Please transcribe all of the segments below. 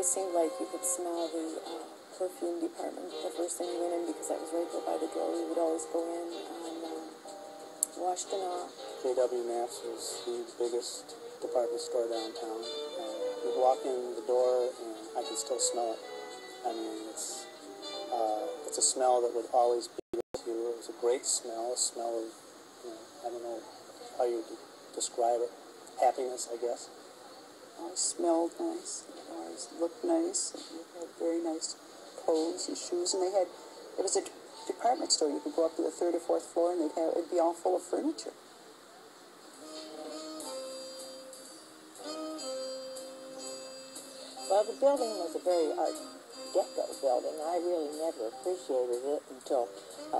just seemed like you could smell the perfume department the first thing you went in, because that was right there by the door. We would always go in on Washington off. J.W. Knapp's is the biggest department store downtown. You'd walk in the door and I can still smell it. I mean, it's a smell that would always be with you. It was a great smell, a smell of, I don't know how you would describe it, happiness, I guess. It always smelled nice. It always looked nice. They had very nice clothes and shoes, and it was a department store. You could go up to the third or fourth floor, and it'd be all full of furniture. Well, the building was a very Art Deco building. I really never appreciated it until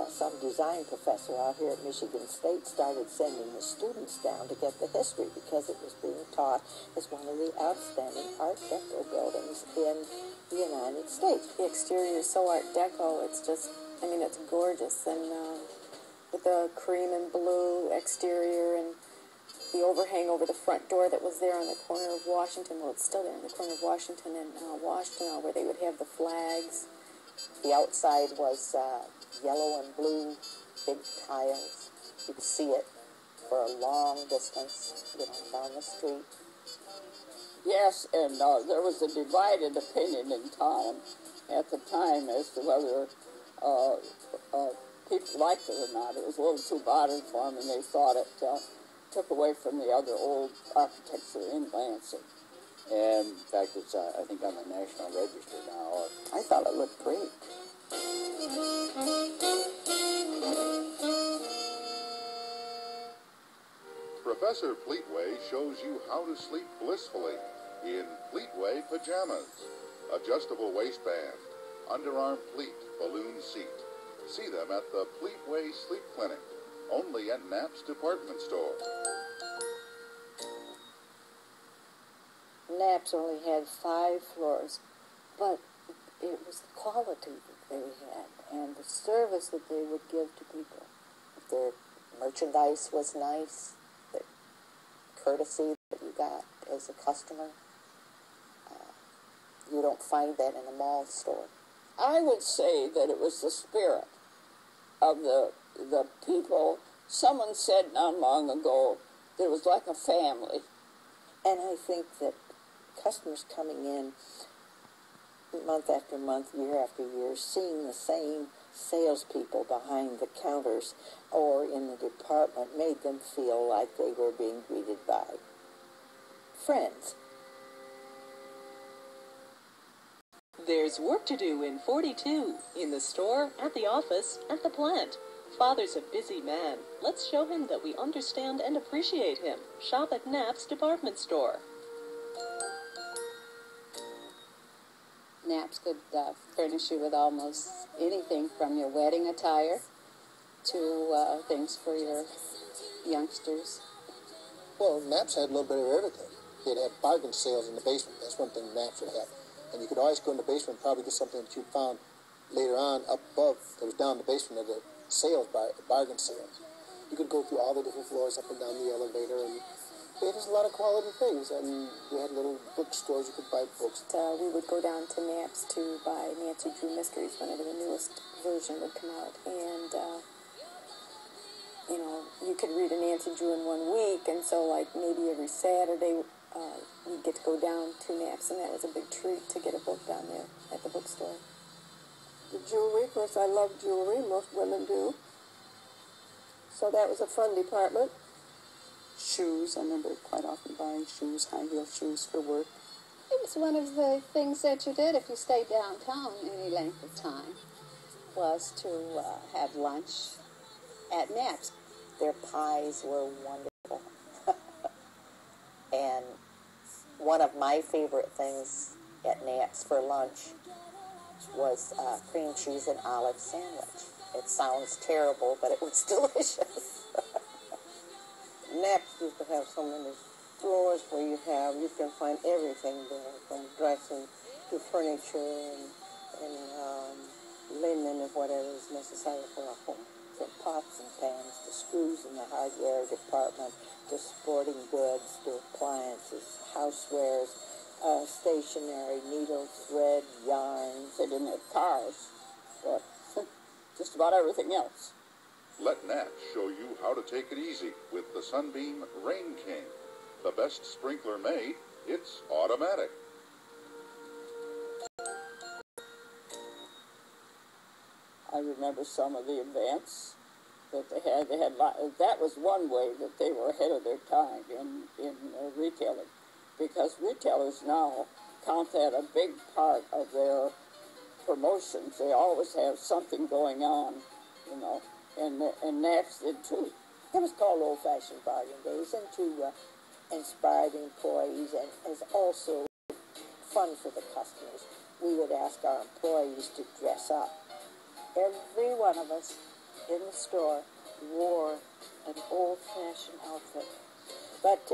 some design professor out here at Michigan State started sending the students down to get the history, because it was being taught as one of the outstanding Art Deco buildings in the United States. The exterior is so Art Deco, it's just, I mean, it's gorgeous. And with the cream and blue exterior and the overhang over the front door that was there on the corner of Washington, well, it's still there on the corner of Washington and Washington, where they would have the flags. The outside was yellow and blue, big tiles. You could see it for a long distance, down the street. Yes, and there was a divided opinion in town at the time as to whether people liked it or not. It was a little too modern for them, and they thought it took away from the other old architecture in Lansing. And in fact, it's I think on the National Register now. I thought it looked great. Professor Fleetway shows you how to sleep blissfully in Fleetway pajamas. Adjustable waistband, underarm pleat, balloon seat. See them at the Fleetway Sleep Clinic, only at Knapp's Department Store. Knapp's only had 5 floors, but it was the quality that they had and the service that they would give to people. Their merchandise was nice, the courtesy that you got as a customer. You don't find that in a mall store. I would say that it was the spirit of the people. Someone said not long ago that it was like a family. And I think that customers coming in month after month, year after year, seeing the same salespeople behind the counters or in the department made them feel like they were being greeted by friends. There's work to do in 42, in the store, at the office, at the plant. Father's a busy man. Let's show him that we understand and appreciate him. Shop at Knapp's Department Store. Knapp's could furnish you with almost anything from your wedding attire to things for your youngsters. Well, Knapp's had a little bit of everything. They'd have bargain sales in the basement. That's one thing Knapp's would have. And you could always go in the basement and probably get something that you found later on up above that was down the basement of the sales, bargain sales. You could go through all the different floors up and down the elevator, and they had just a lot of quality things. And we had little bookstores you could buy books. We would go down to Knapp's to buy Nancy Drew Mysteries whenever the newest version would come out. And, you could read a Nancy Drew in 1 week, and so, maybe every Saturday, we'd get to go down to Knapp's, and that was a big treat to get a book down there at the bookstore. The jewelry, of course, I love jewelry. Most women do. So that was a fun department. Shoes, I remember quite often buying shoes, high-heel shoes for work. It was one of the things that you did if you stayed downtown any length of time, was to have lunch at Knapp's. Their pies were wonderful. And one of my favorite things at Knapp's for lunch was cream cheese and olive sandwich. It sounds terrible, but it was delicious. Knapp's used to have so many floors where you can find everything there, from dressing to furniture and linen and whatever is necessary for a home. From pots and pans to screws in the hardware department to sporting goods to appliances, housewares, stationery, needles, thread, yarns. They didn't have cars, but just about everything else. Let Nat show you how to take it easy with the Sunbeam Rain King. The best sprinkler made, it's automatic. I remember some of the events that they had. That was one way that they were ahead of their time in retailing, because retailers now count that a big part of their promotions. They always have something going on, you know, and Naps did too. It was called old-fashioned bargain days, and to inspire the employees, and as also fun for the customers. We would ask our employees to dress up. Every one of us in the store wore an old-fashioned outfit. But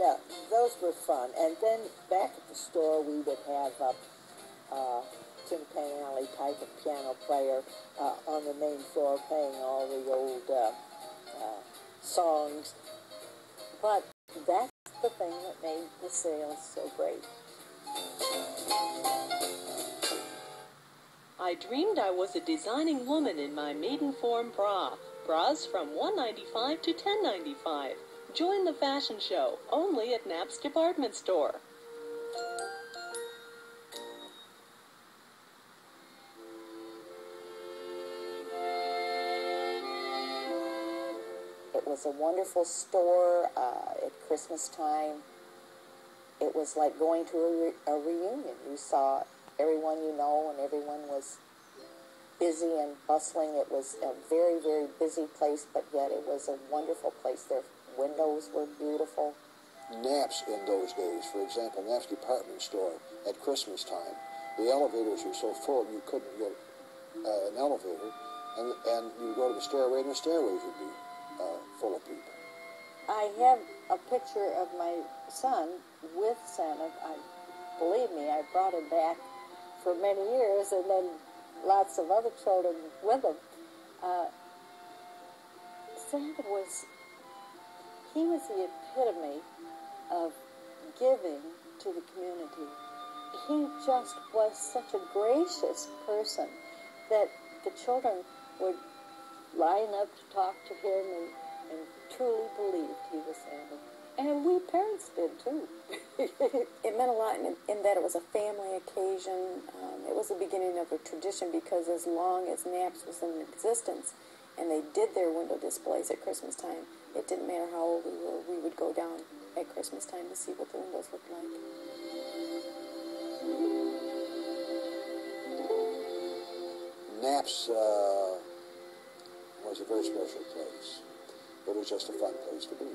those were fun. And then back at the store, we would have Tim Panelli type of piano player on the main floor playing all the old songs. But that's the thing that made the sales so great. I dreamed I was a designing woman in my maiden form bra. Bras from $1.95 to $10.95. Join the fashion show, only at Knapp's Department Store. It was a wonderful store at Christmas time. It was like going to a reunion. You saw everyone you know, and everyone was busy and bustling. It was a very, very busy place, but yet it was a wonderful place. Their windows were beautiful. Knapp's in those days, for example, Knapp's department store at Christmas time, the elevators were so full you couldn't get an elevator, and you would go to the stairway, and the stairways would be full of people. I have a picture of my son with Santa. Believe me, I brought him back for many years, and then lots of other children with him. Santa was the epitome of giving to the community. He just was such a gracious person that the children would line up to talk to him and truly believed he was Santa. And we parents did too. It meant a lot in that it was a family occasion. It was the beginning of a tradition, because as long as Knapp's was in existence and they did their window displays at Christmas time, it didn't matter how old we were, we would go down at Christmas time to see what the windows looked like. Knapp's was a very special place. It was just a fun place to be.